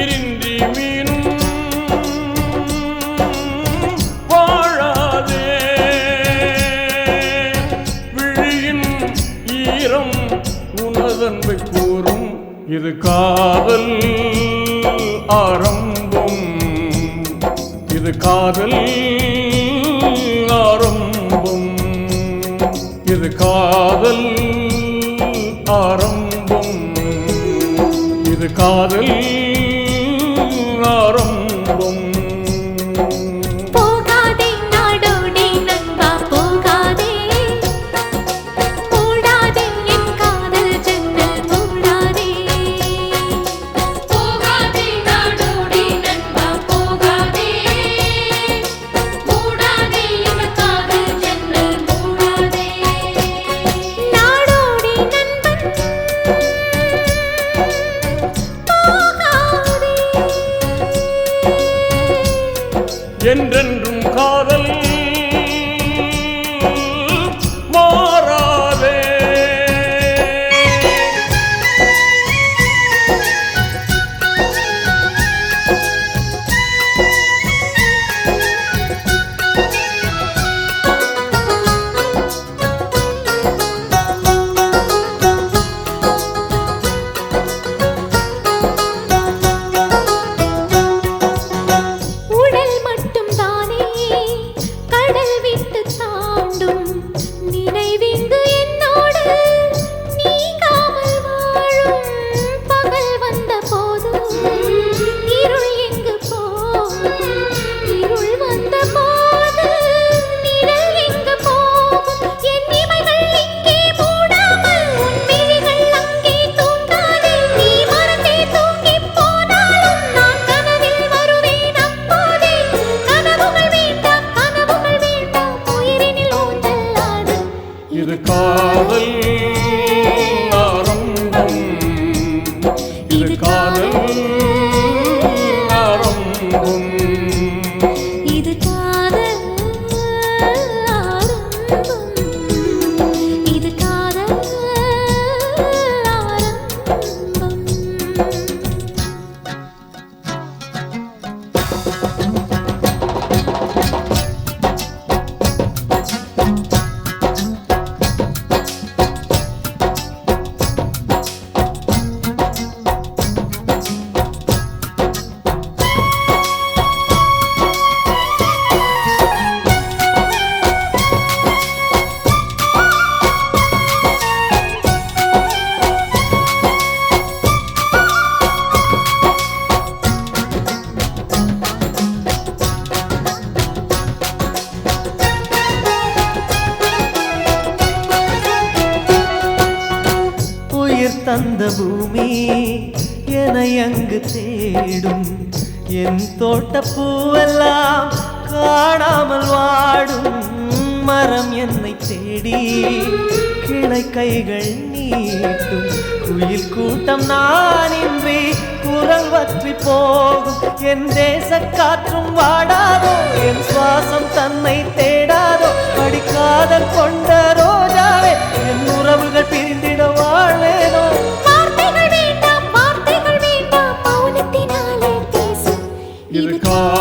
நீரின்றி மீனும் வாழாதே விழியின் ஈரம் உனதன்பை கூறும் இது காதல் ஆரம்பம் இது காதல் ஆரம்பம் இது காதல் ஆரம்பம் இது காதல் ஆரம்பம் போகாதே நாடோடி நண்பா போகாதே மூடாதே என் காதல் ஜன்னல் மூடாதே போகாதே நாடோடி நண்பா போகாதே மூடாதே என் காதல் ஜன்னல் மூடாதே நாடோடி நண்பன் என்றென்றும் காதல் மாறாதே உடல் மட்டும் தானே கடல் விட்டு தாண்டும் நினைவிங்கு என்னோடு நீங்காமல் வாழும் பகல் வந்த போதும் இருள் எங்கு போகும் இருள் வந்த போது நிழல் எங்கு போகும் என் இமைகள் இங்கே மூடாமல் உன் விழிகள் அங்கே தூங்காதே நீ மறந்தே தூங்கி போனாலும் நான் கனவில் வருவேன் அப்போதே கனவுகள் வேண்டாம் உயிரினில் ஊஞ்சலாடு இது காதல் ஆரம்பம் இது காதல் ஆரம்பம் இது காதல் ஆரம்பம் இது காதல் ஆரம்பம் உயிர் தந்த பூமி என அங்கு தேடும் என் தோட்ட பூவெல்லாம் காணாமல் வாடும் மரம் என்னை தேடி கிளை கைகள் நீட்டும் குயில் கூட்டம் நான் இன்றி குரல் வற்றி போகும் என் தேச காற்றும் வாடாதோ என் சுவாசம் தன்னை தேடாதோ படிக்காதல் கொண்ட ரோஜாவே என் உறவுகள் பிரிந்திட வாழ்வேனோ வார்த்தைகள் வேண்டாம் மௌனத்தினாலே பேசும் இது காதல்